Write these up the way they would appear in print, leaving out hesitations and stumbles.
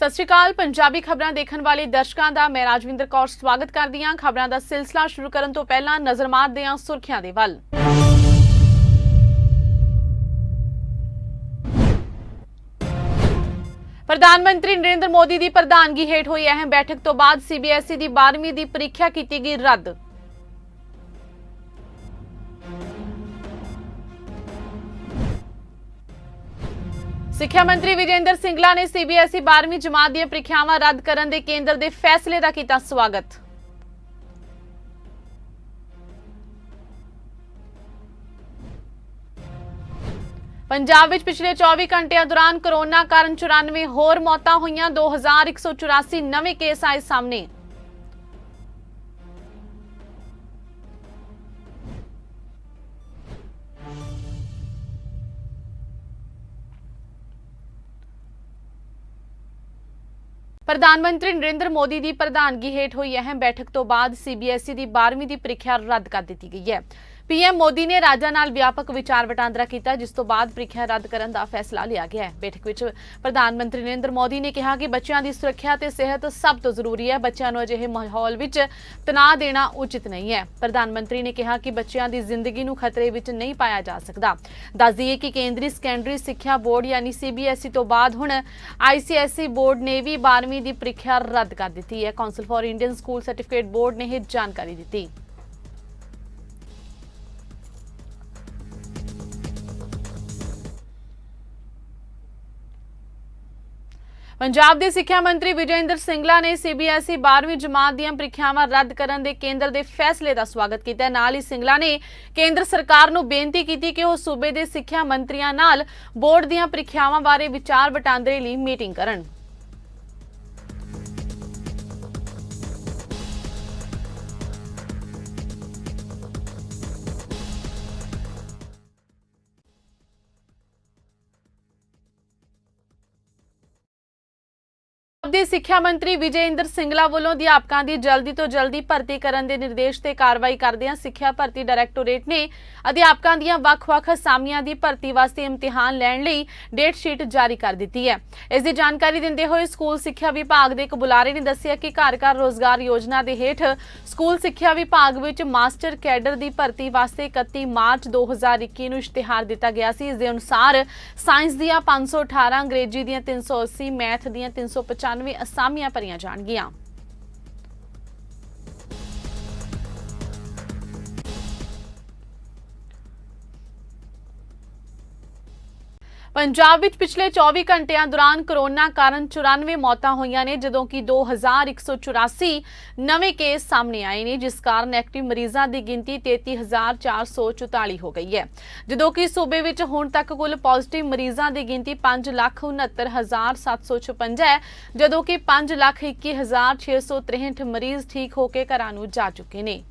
ਸਤਿ ਸ਼੍ਰੀ ਅਕਾਲ। ਪੰਜਾਬੀ ਖਬਰਾਂ ਦੇਖਣ ਵਾਲੇ ਦਰਸ਼ਕਾਂ ਦਾ ਮੈਂ ਰਾਜਵਿੰਦਰ ਕੌਰ ਸਵਾਗਤ ਕਰਦੀ ਹਾਂ। ਖਬਰਾਂ ਦਾ ਸਿਲਸਿਲਾ ਸ਼ੁਰੂ ਕਰਨ ਤੋਂ ਪਹਿਲਾਂ ਨਜ਼ਰ ਮਾਰਦੇ ਹਾਂ ਸੁਰਖੀਆਂ ਦੇ ਵੱਲ। ਪ੍ਰਧਾਨ ਮੰਤਰੀ ਨਰਿੰਦਰ ਮੋਦੀ ਦੀ ਪ੍ਰਧਾਨਗੀ ਹੇਠ ਹੋਈ ਅਹਿਮ ਬੈਠਕ ਤੋਂ ਬਾਅਦ ਸੀਬੀਐਸਈ ਦੀ 12ਵੀਂ ਦੀ ਪ੍ਰੀਖਿਆ ਕੀਤੀ ਗਈ ਰੱਦ। ਸਿੱਖਿਆ ਮੰਤਰੀ ਵਿਜੇ ਇੰਦਰ ਸਿੰਗਲਾ ਨੇ ਸੀਬੀਐਸਈ 12ਵੀਂ ਜਮਾਤ ਦੀਆਂ ਪ੍ਰੀਖਿਆਵਾਂ ਰੱਦ ਕਰਨ ਦੇ ਕੇਂਦਰ ਦੇ ਫੈਸਲੇ ਦਾ ਕੀਤਾ ਸਵਾਗਤ। ਪੰਜਾਬ ਵਿੱਚ ਪਿਛਲੇ 24 ਘੰਟਿਆਂ ਦੌਰਾਨ ਕੋਰੋਨਾ ਕਾਰਨ 94 ਹੋਰ ਮੌਤਾਂ ਹੋਈਆਂ। 2184 ਨਵੇਂ ਕੇਸ ਆਏ ਸਾਹਮਣੇ। ਪ੍ਰਧਾਨ ਮੰਤਰੀ ਨਰਿੰਦਰ ਮੋਦੀ ਦੀ ਪ੍ਰਧਾਨਗੀ ਹੇਠ ਹੋਈ ਅਹਿਮ ਬੈਠਕ ਤੋਂ ਬਾਅਦ ਸੀਬੀਐਸਈ ਦੀ 12ਵੀਂ ਦੀ ਪ੍ਰੀਖਿਆ ਰੱਦ ਕਰ ਦਿੱਤੀ ਗਈ ਹੈ। ਪੀਐਮ ਮੋਦੀ ਨੇ ਰਾਜਾਂ ਨਾਲ ਵਿਆਪਕ ਵਿਚਾਰ ਵਟਾਂਦਰਾ ਕੀਤਾ, ਜਿਸ ਤੋਂ ਬਾਅਦ ਪ੍ਰੀਖਿਆ ਰੱਦ ਕਰਨ ਦਾ ਫੈਸਲਾ ਲਿਆ ਗਿਆ ਹੈ। ਬੈਠਕ ਵਿੱਚ ਪ੍ਰਧਾਨ ਮੰਤਰੀ ਨਰਿੰਦਰ ਮੋਦੀ ਨੇ ਕਿਹਾ ਕਿ ਬੱਚਿਆਂ ਦੀ ਸੁਰੱਖਿਆ ਤੇ ਸਿਹਤ ਸਭ ਤੋਂ ਜ਼ਰੂਰੀ ਹੈ। ਬੱਚਿਆਂ ਨੂੰ ਅਜਿਹੇ ਮਾਹੌਲ ਵਿੱਚ ਤਣਾਅ ਦੇਣਾ ਉਚਿਤ ਨਹੀਂ ਹੈ। ਪ੍ਰਧਾਨ ਮੰਤਰੀ ਨੇ ਕਿਹਾ ਕਿ ਬੱਚਿਆਂ ਦੀ ਜ਼ਿੰਦਗੀ ਨੂੰ ਖਤਰੇ ਵਿੱਚ ਨਹੀਂ ਪਾਇਆ ਜਾ ਸਕਦਾ। ਦੱਸ ਦਈਏ ਕਿ ਕੇਂਦਰੀ ਸੈਕੰਡਰੀ ਸਿੱਖਿਆ ਬੋਰਡ ਯਾਨੀ ਸੀਬੀਐਸਈ ਤੋਂ ਬਾਅਦ ਹੁਣ ਆਈਸੀਐਸਈ ਬੋਰਡ ਨੇ ਵੀ 12ਵੀਂ ਦੀ ਪ੍ਰੀਖਿਆ ਰੱਦ ਕਰ ਦਿੱਤੀ ਹੈ। Council for Indian school certificate board ਨੇ ਇਹ ਜਾਣਕਾਰੀ ਦਿੱਤੀ। ਪੰਜਾਬ ਦੇ ਸਿੱਖਿਆ ਮੰਤਰੀ ਵਿਜੇ ਇੰਦਰ ਸਿੰਗਲਾ ਨੇ ਸੀਬੀਐਸਈ 12ਵੀਂ ਜਮਾਤ ਦੀਆਂ ਪ੍ਰੀਖਿਆਵਾਂ ਰੱਦ ਕਰਨ ਦੇ ਕੇਂਦਰ ਦੇ ਫੈਸਲੇ ਦਾ ਸਵਾਗਤ ਕੀਤਾ। ਨਾਲ ਹੀ ਸਿੰਗਲਾ ਨੇ ਕੇਂਦਰ ਸਰਕਾਰ ਨੂੰ ਬੇਨਤੀ ਕੀਤੀ ਕਿ ਉਹ ਸੂਬੇ ਦੇ ਸਿੱਖਿਆ ਮੰਤਰੀਆਂ ਨਾਲ ਬੋਰਡ ਦੀਆਂ ਪ੍ਰੀਖਿਆਵਾਂ ਬਾਰੇ ਵਿਚਾਰ ਵਟਾਂਦਰੇ ਲਈ ਮੀਟਿੰਗ ਕਰਨ। ਦੇ ਸਿੱਖਿਆ ਮੰਤਰੀ ਵਿਜੇ ਇੰਦਰ ਸਿੰਗਲਾ ਵੱਲੋਂ ਅਧਿਆਪਕਾਂ ਦੀ ਜਲਦੀ ਤੋਂ ਜਲਦੀ ਭਰਤੀ ਕਰਨ ਦੇ ਨਿਰਦੇਸ਼ ਤੇ ਕਾਰਵਾਈ ਕਰਦਿਆਂ ਸਿੱਖਿਆ ਭਰਤੀ ਡਾਇਰੈਕਟੋਰੇਟ ਨੇ ਅਧਿਆਪਕਾਂ ਦੀਆਂ ਵੱਖ-ਵੱਖ ਅਸਾਮੀਆਂ ਦੀ ਭਰਤੀ ਵਾਸਤੇ ਇਮਤਿਹਾਨ ਲੈਣ ਲਈ ਡੇਟ ਸ਼ੀਟ ਜਾਰੀ ਕਰ ਦਿੱਤੀ ਹੈ। ਇਸ ਦੀ ਜਾਣਕਾਰੀ ਦਿੰਦੇ ਹੋਏ ਸਕੂਲ ਸਿੱਖਿਆ ਵਿਭਾਗ ਦੇ ਇੱਕ ਬੁਲਾਰੇ ਨੇ ਦੱਸਿਆ ਕਿ ਘਰ-ਘਰ ਰੋਜ਼ਗਾਰ ਯੋਜਨਾ ਦੇ ਹੇਠ ਸਕੂਲ ਸਿੱਖਿਆ ਵਿਭਾਗ ਵਿੱਚ ਮਾਸਟਰ ਕੈਡਰ ਦੀ ਭਰਤੀ ਵਾਸਤੇ 31 ਮਾਰਚ 2021 ਨੂੰ ਇਸ਼ਤਿਹਾਰ ਦਿੱਤਾ ਗਿਆ ਸੀ। ਇਸ ਦੇ ਅਨੁਸਾਰ ਸਾਇੰਸ ਦੀਆਂ 518, ਅੰਗਰੇਜ਼ੀ ਦੀਆਂ 380, ਮੈਥ ਦੀਆਂ 395 ਅਸਾਮੀਆਂ ਭਰੀਆਂ ਜਾਣਗੀਆਂ। ਪੰਜਾਬ ਵਿੱਚ ਪਿਛਲੇ 24 ਘੰਟਿਆਂ ਦੌਰਾਨ ਕੋਰੋਨਾ ਕਾਰਨ 94 ਮੌਤਾਂ ਹੋਈਆਂ ਨੇ, ਜਦੋਂ ਕਿ 2184 ਨਵੇਂ ਕੇਸ ਸਾਹਮਣੇ ਆਏ ਨੇ, ਜਿਸ ਕਾਰਨ ਐਕਟਿਵ ਮਰੀਜ਼ਾਂ ਦੀ ਗਿਣਤੀ 33444 ਹੋ ਗਈ ਹੈ, ਜਦੋਂ ਕਿ ਸੂਬੇ ਵਿੱਚ ਹੁਣ ਤੱਕ ਕੁੱਲ ਪੋਜ਼ਿਟਿਵ ਮਰੀਜ਼ਾਂ ਦੀ ਗਿਣਤੀ 5,69,756 ਹੈ, ਜਦੋਂ ਕਿ 5,21,663 ਮਰੀਜ਼ ਠੀਕ ਹੋ ਕੇ ਘਰਾਂ ਨੂੰ ਜਾ ਚੁੱਕੇ ਨੇ।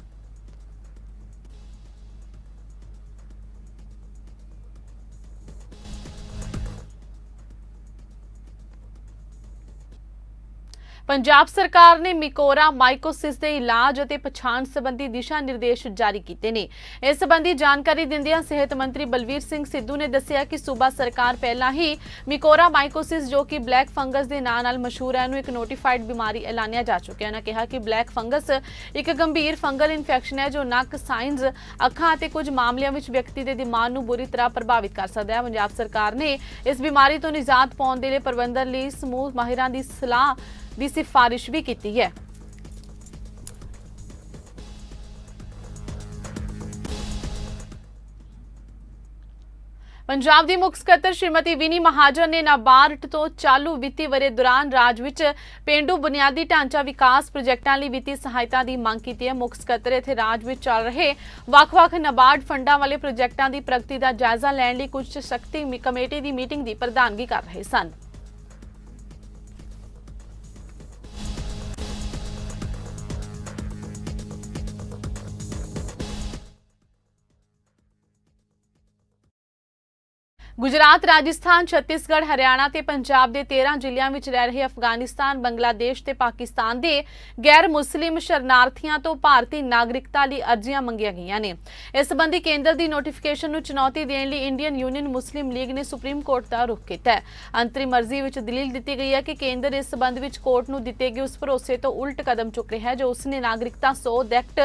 ਪੰਜਾਬ ਸਰਕਾਰ ਨੇ ਮਿਕੋਰਾ ਮਾਈਕੋਸਿਸ ਦੇ ਇਲਾਜ ਅਤੇ ਪਛਾਣ ਸੰਬੰਧੀ ਦਿਸ਼ਾ ਨਿਰਦੇਸ਼ ਜਾਰੀ ਕੀਤੇ ਨੇ। ਇਸ ਸੰਬੰਧੀ ਜਾਣਕਾਰੀ ਦਿੰਦਿਆਂ ਸਿਹਤ ਮੰਤਰੀ ਬਲਵੀਰ ਸਿੰਘ ਸਿੱਧੂ ਨੇ ਦੱਸਿਆ ਕਿ ਸੂਬਾ ਸਰਕਾਰ ਪਹਿਲਾਂ ਹੀ ਮਿਕੋਰਾ ਮਾਈਕੋਸਿਸ, ਜੋ ਕਿ ਬਲੈਕ ਫੰਗਸ ਦੇ ਨਾਂ ਨਾਲ ਮਸ਼ਹੂਰ ਹੈ, ਨੂੰ ਇੱਕ ਨੋਟੀਫਾਈਡ ਬਿਮਾਰੀ ਐਲਾਨਿਆ ਜਾ ਚੁੱਕਿਆ ਹੈ। ਉਹਨਾਂ ਕਿਹਾ ਕਿ ਬਲੈਕ ਫੰਗਸ ਇੱਕ ਗੰਭੀਰ ਫੰਗਲ ਇਨਫੈਕਸ਼ਨ ਹੈ ਜੋ ਨੱਕ, ਸਾਇਨਸ, ਅੱਖਾਂ ਅਤੇ ਕੁਝ ਮਾਮਲਿਆਂ ਵਿੱਚ ਵਿਅਕਤੀ ਦੇ ਦਿਮਾਗ ਨੂੰ ਬੁਰੀ ਤਰ੍ਹਾਂ ਪ੍ਰਭਾਵਿਤ ਕਰ ਸਕਦਾ ਹੈ। ਪੰਜਾਬ ਸਰਕਾਰ ਨੇ ਇਸ ਬਿਮਾਰੀ ਤੋਂ ਨਿਜਾਤ ਪਾਉਣ ਦੇ ਲਈ ਪ੍ਰਬੰਧਨ ਲਈ ਸਮੂਹ ਮਾਹਿਰਾਂ ਦੀ ਸਲਾਹ ਦੀ ਸਿਫਾਰਿਸ਼ ਵੀ ਕੀਤੀ ਹੈ। ਪੰਜਾਬ ਦੀ ਮੁੱਖ ਸਕੱਤਰ ਸ਼੍ਰੀਮਤੀ ਵਿਨੀ ਮਹਾਜਨ ਨੇ ਨਾਬਾਰਡ ਤੋਂ ਚਾਲੂ ਵਿੱਤੀ ਵਰ੍ਹੇ ਦੌਰਾਨ ਰਾਜ ਵਿੱਚ ਪੇਂਡੂ ਬੁਨਿਆਦੀ ਢਾਂਚਾ ਵਿਕਾਸ ਪ੍ਰੋਜੈਕਟਾਂ ਲਈ ਵਿੱਤੀ ਸਹਾਇਤਾ ਦੀ ਮੰਗ ਕੀਤੀ ਹੈ। ਮੁੱਖ ਸਕੱਤਰ ਇੱਥੇ ਰਾਜ ਵਿੱਚ ਚੱਲ ਰਹੇ ਵੱਖ-ਵੱਖ ਨਾਬਾਰਡ ਫੰਡਾਂ ਵਾਲੇ ਪ੍ਰੋਜੈਕਟਾਂ ਦੀ ਪ੍ਰਗਤੀ ਦਾ ਜਾਇਜ਼ਾ ਲੈਣ ਲਈ ਕੁਝ ਸ਼ਕਤੀ ਕਮੇਟੀ ਦੀ ਮੀਟਿੰਗ ਦੀ ਪ੍ਰਧਾਨਗੀ ਕਰ ਰਹੇ ਸਨ। गुजरात, राजस्थान, छत्तीसगढ़, हरियाणा ते पंजाब के 13 ਜ਼ਿਲ੍ਹਿਆਂ ਵਿੱਚ रह रहे अफगानिस्तान, ਬੰਗਲਾਦੇਸ਼ ਤੇ ਪਾਕਿਸਤਾਨ ਦੇ गैर मुस्लिम शरणार्थियों तो भारतीय नागरिकता ਲਈ अर्जियां ਮੰਗੀਆਂ ਗਈਆਂ ਨੇ। ਇਸ ਸੰਬੰਧੀ ਕੇਂਦਰ ਦੀ ਨੋਟੀਫਿਕੇਸ਼ਨ ਨੂੰ ਚੁਣੌਤੀ ਦੇਣ ਲਈ ਇੰਡੀਅਨ ਯੂਨੀਅਨ ਮੁਸਲਿਮ ਲੀਗ ਨੇ ਸੁਪਰੀਮ ਕੋਰਟ ਦਾ ਰੁਖ ਕੀਤਾ ਹੈ। ਅੰਤਰਿਮ ਅਰਜ਼ੀ ਵਿੱਚ ਦਲੀਲ ਦਿੱਤੀ ਗਈ ਹੈ ਕਿ ਕੇਂਦਰ ਇਸ ਸੰਬੰਧ ਵਿੱਚ ਕੋਰਟ ਨੂੰ ਦਿੱਤੇ ਗਏ ਉਸ ਭਰੋਸੇ ਤੋਂ ਉਲਟ ਕਦਮ ਚੁੱਕ ਰਿਹਾ ਹੈ ਜੋ ਉਸਨੇ ਨਾਗਰਿਕਤਾ ਸੋਧ ਐਕਟ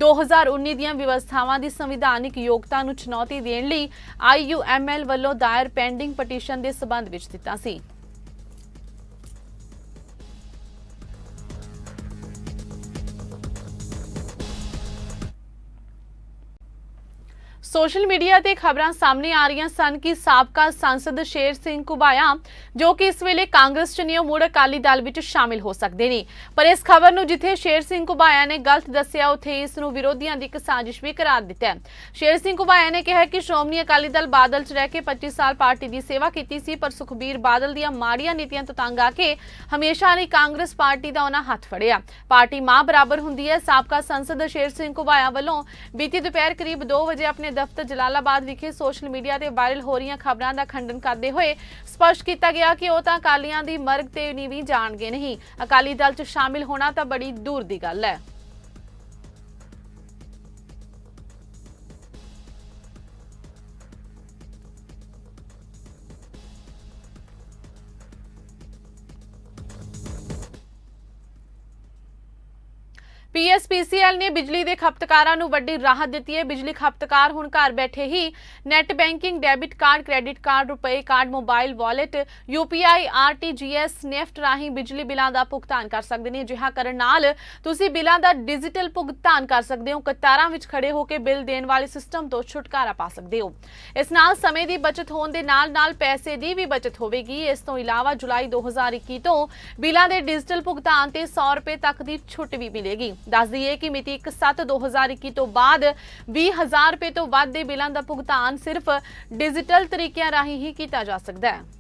2019 ਦੀਆਂ ਵਿਵਸਥਾਵਾਂ ਦੀ ਸੰਵਿਧਾਨਿਕ ਯੋਗਤਾ ਨੂੰ ਚੁਣੌਤੀ ਦੇਣ ਲਈ IUML ਵੱਲੋਂ दायर पेंडिंग पटीशन के संबंध में दिता सी। सोशल मीडिया ते खबरां सामने आ रही सन कि साबका सांसद शेर सिंह घुबाया जो कि इस वेले कांग्रेस च नहीं मुड़ अकाली दल विच शामिल हो सकते हैं, पर इस खबर नूं जिथे शेर सिंह घुबाया ने गलत दस्सिया उत्थे इस नूं विरोधियों की एक साजिश भी करार दिता है। शेर सिंह घुबाया ने कहा कि श्रोमणी अकाली दल बादल च रह के 25 साल पार्टी की सेवा की सी, पर सुखबीर बादल दीआं माड़ियां नीतियां तो तंग आके हमेशा नहीं कांग्रेस पार्टी का उन्हां हथ फड़िया। पार्टी मां बराबर हुंदी है। साबका सांसद शेर सिंह घुबाया वालों बीती दोपहर करीब 2 बजे अपने दफ्तर जलालाबाद विखे सोशल मीडिया ते वायरल हो रही खबरों का खंडन करते हुए स्पष्ट किया गया कि वह तां अकालियां दी मर्ग ते भी जाणगे नहीं, अकाली दल च शामिल होना तां बड़ी दूर दी गल है। PSPCL ने बिजली के खपतकारां नूं वड्डी राहत दी है। बिजली खपतकार हुण घर बैठे ही net banking, debit card, credit card, RuPay card, mobile wallet, UPI, RTGS, NEFT राही बिजली बिलों का भुगतान कर सकते हैं। जिहा करन नाल तुसीं बिलों का डिजिटल भुगतान कर सकते हो, कतारां विच खड़े होकर बिल देण वाले सिस्टम तो छुटकारा पा सकते हो। इस नाल समय की बचत होने दे नाल नाल पैसे की भी बचत होवेगी। इस तो इलावा जुलाई 2021 तो बिलों के डिजिटल भुगतान ते 100 रुपए तक की छुट भी मिलेगी। दस दईए कि मिति 1/7/2021 तो बाद 20,000 रुपए तो वध दे बिलों का भुगतान सिर्फ डिजिटल तरीकों राही ही किया जा सकता है।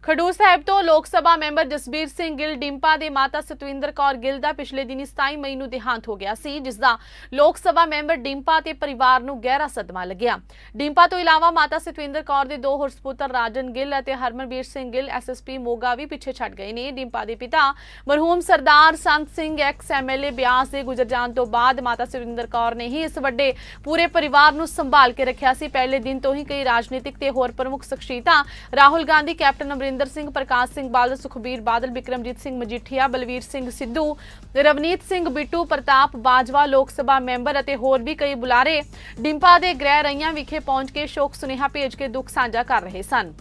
खडूर साहिब तो लोक सभा मैंबर जसबीर सिंह गिल डिंपा दे माता सतविंदर कौर गिल दा पिछले दिनी 27 मई नूं देहांत हो गया सी, जिसदा लोक सभा मैंबर डिंपा ते परिवार नूं गहरा सदमा लग्या। डिंपा तो इलावा माता सतविंदर कौर दे 2 होर सपुत्र राजन गिल अते हरमनवीर सिंह गिल SSP मोगा भी पिछे छड़ गए ने। डिंपा दे पिता मरहूम सरदार संत सिंह एक्स MLA ब्यास दे गुजर जाण तो बाद माता सतविंदर कौर ने ही इस वड्डे पूरे परिवार नूं संभाल के रखिया सी। पहले दिन तो ही कई राजनीतिक ते होर प्रमुख शख्सियतां राहुल गांधी, कैप्टन अमरिंदर सिंह, प्रकाश सिंह बादल, सुखबीर बादल, बिक्रमजीत सिंह मजीठिया, बलवीर सिंह सिद्धू, रवनीत सिंह बिट्टू, प्रताप बाजवा, लोक सभा मैंबर अते होर भी कई बुलारे डिंपा दे गृह रईयां विखे पहुंच के शोक सुनेहा भेज के दुख साझा कर रहे सन।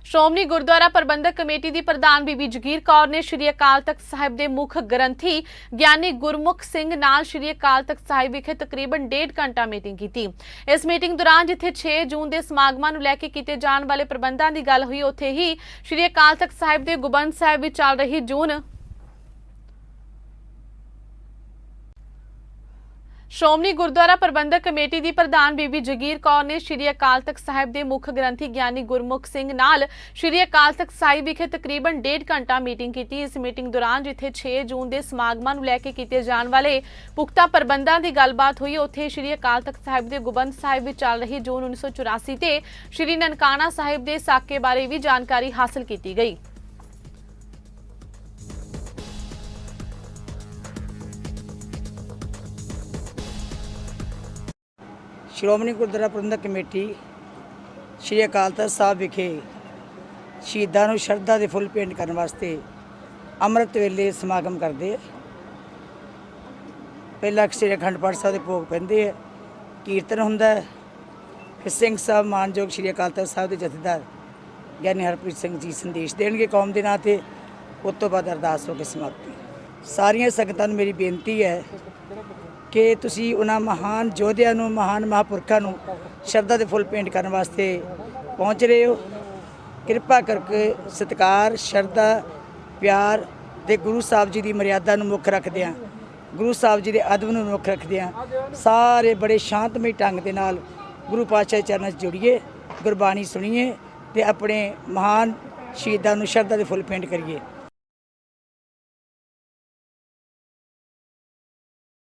श्रोमणी गुरुद्वारा प्रबंधक कमेटी की प्रधान बीबी जगीर कौर ने श्री अकाल तख्त साहिब के मुख ग्रंथी ज्ञानी गुरमुख सिंह नाल श्री अकाल तख्त साहिब विखे तकरीबन 1.5 घंटा मीटिंग की। इस मीटिंग दौरान जिथे 6 जून के समागमां नूं लैके कीते जाण वाले प्रबंधां की गल हुई, उत्थे ही श्री अकाल तख्त साहिब के गुरबंद साहिब विच चल रही जून श्रोमणी गुरुद्वारा प्रबंधक कमेटी की प्रधान बीबी जगीर कौर ने श्री अकाल तख्त साहिब के मुख ग्रंथी ज्ञानी गुरमुख सिंह नाल श्री अकाल तख्त साहिब विखे तकरीबन 1.5 घंटा मीटिंग की। इस मीटिंग दौरान जिथे 6 जून के समागमां नूं लैके कीते जाण वाले पुख्ता प्रबंधां की गलबात हुई, उत्थे श्री अकाल तख्त साहिब के गुरबंद साहिब विच चल रही जून 1984 ते श्री ननकाना साहिब के साके बारे भी जानकारी हासिल की गई। श्रोमणी गुरुद्वारा प्रबंधक कमेटी श्री अकाल तख्त साहिब विखे शहीदां नूं शरधा दे फुੱਲ भेंट करन वास्ते अमृत वेले समागम करते। पहला श्री अखंड पाठ साहिब दे भोग पैंदे है, कीर्तन हुंदा है, फिर सिंह साहब मानयोग श्री अकाल तख्त साहिब दे जथेदार ज्ञानी हरप्रीत सिंह जी संदेश देणगे कौम दे नां ते। उस तो बाद अरदास होकर समाप्ति। सारियां संगतां नूं मेरी बेनती है कि तुसी उन्हां महान योद्धियां नूं, महान महापुरखां नूं शरधा दे फुੱਲ भेंट करन वास्ते पहुँच रहे हो। कृपा करके सत्कार, शरधा, प्यार ते गुरु साहब जी की मर्यादा नूं मुख रखदिआं, गुरु साहब जी के अदब नूं मुख रखदिआं सारे बड़े शांतमई ढंग दे नाल गुरु पातशाह चरणों 'च जुड़िए ਗੁਰਬਾਣੀ ਸੁਣੀਏ ਤੇ ਆਪਣੇ ਮਹਾਨ ਸ਼ਹੀਦਾਂ ਨੂੰ ਸ਼ਰਧਾ ਦੇ ਫੁੱਲ ਭੇਂਟ ਕਰੀਏ।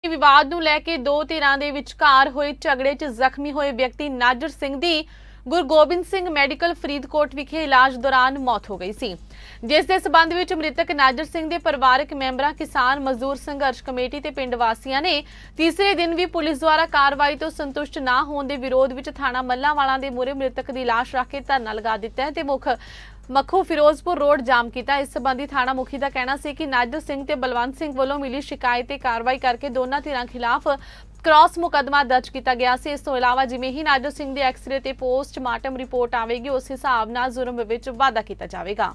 ਵਿਵਾਦ ਨੂੰ ਲੈ ਕੇ ਦੋ ਧਿਰਾਂ ਦੇ ਵਿਚਕਾਰ ਹੋਏ ਝਗੜੇ 'ਚ ਜ਼ਖਮੀ ਹੋਏ ਵਿਅਕਤੀ ਨਾਜਰ ਸਿੰਘ ਦੀ ਗੁਰੂ ਗੋਬਿੰਦ ਸਿੰਘ ਮੈਡੀਕਲ ਫਰੀਦਕੋਟ ਵਿਖੇ ਇਲਾਜ ਦੌਰਾਨ ਮੌਤ ਹੋ ਗਈ ਸੀ, ਜਿਸ ਦੇ ਸਬੰਧ ਵਿੱਚ ਮ੍ਰਿਤਕ ਨਾਜਰ ਸਿੰਘ ਦੇ ਪਰਿਵਾਰਕ ਮੈਂਬਰਾਂ, ਕਿਸਾਨ ਮਜ਼ਦੂਰ ਸੰਘਰਸ਼ ਕਮੇਟੀ ਤੇ ਪਿੰਡ ਵਾਸੀਆਂ ਨੇ ਤੀਸਰੇ ਦਿਨ ਵੀ ਪੁਲਿਸ ਦੁਆਰਾ ਕਾਰਵਾਈ ਤੋਂ ਸੰਤੁਸ਼ਟ ਨਾ ਹੋਣ ਦੇ ਵਿਰੋਧ ਵਿੱਚ ਥਾਣਾ ਮੱਲਾਂਵਾਲਾ ਦੇ ਮੂਹਰੇ ਮ੍ਰਿਤਕ ਦੀ ਲਾਸ਼ ਰੱਖ ਕੇ ਧਰਨਾ ਲਗਾ ਦਿੱਤਾ ਹੈ ਤੇ ਮੱਖੂ ਫਿਰੋਜ਼ਪੁਰ ਰੋਡ ਜਾਮ ਕੀਤਾ। ਇਸ ਸੰਬੰਧੀ ਥਾਣਾ ਮੁਖੀ ਦਾ ਕਹਿਣਾ ਸੀ ਕਿ ਨਾਜਰ ਸਿੰਘ ਤੇ ਬਲਵੰਤ ਸਿੰਘ ਵੱਲੋਂ ਮਿਲੀ ਸ਼ਿਕਾਇਤ ਤੇ ਕਾਰਵਾਈ ਕਰਕੇ ਦੋਨਾਂ ਧਿਰਾਂ ਖਿਲਾਫ ਕ੍ਰਾਸ ਮੁਕੱਦਮਾ ਦਰਜ ਕੀਤਾ ਗਿਆ ਸੀ। ਇਸ ਤੋਂ ਇਲਾਵਾ ਜਿਵੇਂ ਹੀ ਨਾਜਰ ਸਿੰਘ ਦੇ ਐਕਸਰੇ ਤੇ ਪੋਸਟਮਾਰਟਮ ਰਿਪੋਰਟ ਆਵੇਗੀ, ਉਸ ਹਿਸਾਬ ਨਾਲ ਜੁਰਮ ਵਿੱਚ ਵਾਧਾ ਕੀਤਾ ਜਾਵੇਗਾ।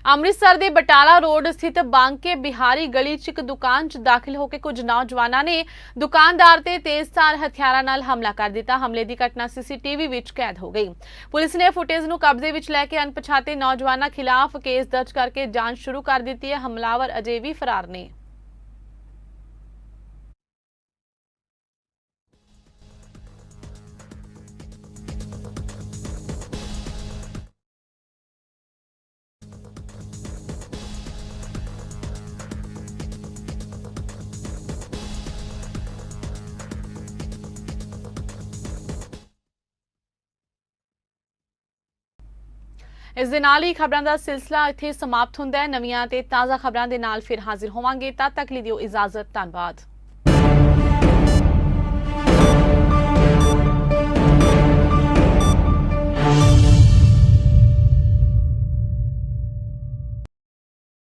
ਅੰਮ੍ਰਿਤਸਰ ਦੇ ਬਟਾਲਾ ਰੋਡ ਸਥਿਤ ਬਾਂਕੇ ਬਿਹਾਰੀ ਗਲੀ 'ਚ ਇੱਕ ਦੁਕਾਨ 'ਚ ਦਾਖਲ ਹੋ ਕੇ ਕੁਝ ਨੌਜਵਾਨਾਂ ਨੇ ਦੁਕਾਨਦਾਰ ਤੇ ਤੇਜ਼ਧਾਰ ਹਥਿਆਰਾਂ ਨਾਲ ਹਮਲਾ ਕਰ ਦਿੱਤਾ। ਹਮਲੇ ਦੀ ਘਟਨਾ ਸੀਸੀਟੀਵੀ ਵਿੱਚ ਕੈਦ ਹੋ ਗਈ। ਪੁਲਿਸ ਨੇ ਫੁਟੇਜ ਨੂੰ ਕਬਜ਼ੇ ਵਿੱਚ ਲੈ ਕੇ ਅਣਪਛਾਤੇ ਨੌਜਵਾਨਾਂ ਖਿਲਾਫ ਕੇਸ ਦਰਜ ਕਰਕੇ ਜਾਂਚ ਸ਼ੁਰੂ ਕਰ ਦਿੱਤੀ ਹੈ। ਹਮਲਾਵਰ ਅਜੇ ਵੀ ਫਰਾਰ ਨੇ। ਇਸ ਦੇ ਨਾਲ ਹੀ ਖਬਰਾਂ ਦਾ ਸਿਲਸਿਲਾ ਇੱਥੇ ਸਮਾਪਤ ਹੁੰਦਾ ਹੈ। ਨਵੀਆਂ ਤੇ ਤਾਜ਼ਾ ਖਬਰਾਂ ਦੇ ਨਾਲ ਫਿਰ ਹਾਜ਼ਰ ਹੋਵਾਂਗੇ। ਤਦ ਤੱਕ ਲਈ ਦਿਓ ਇਜਾਜ਼ਤ। ਧੰਨਵਾਦ।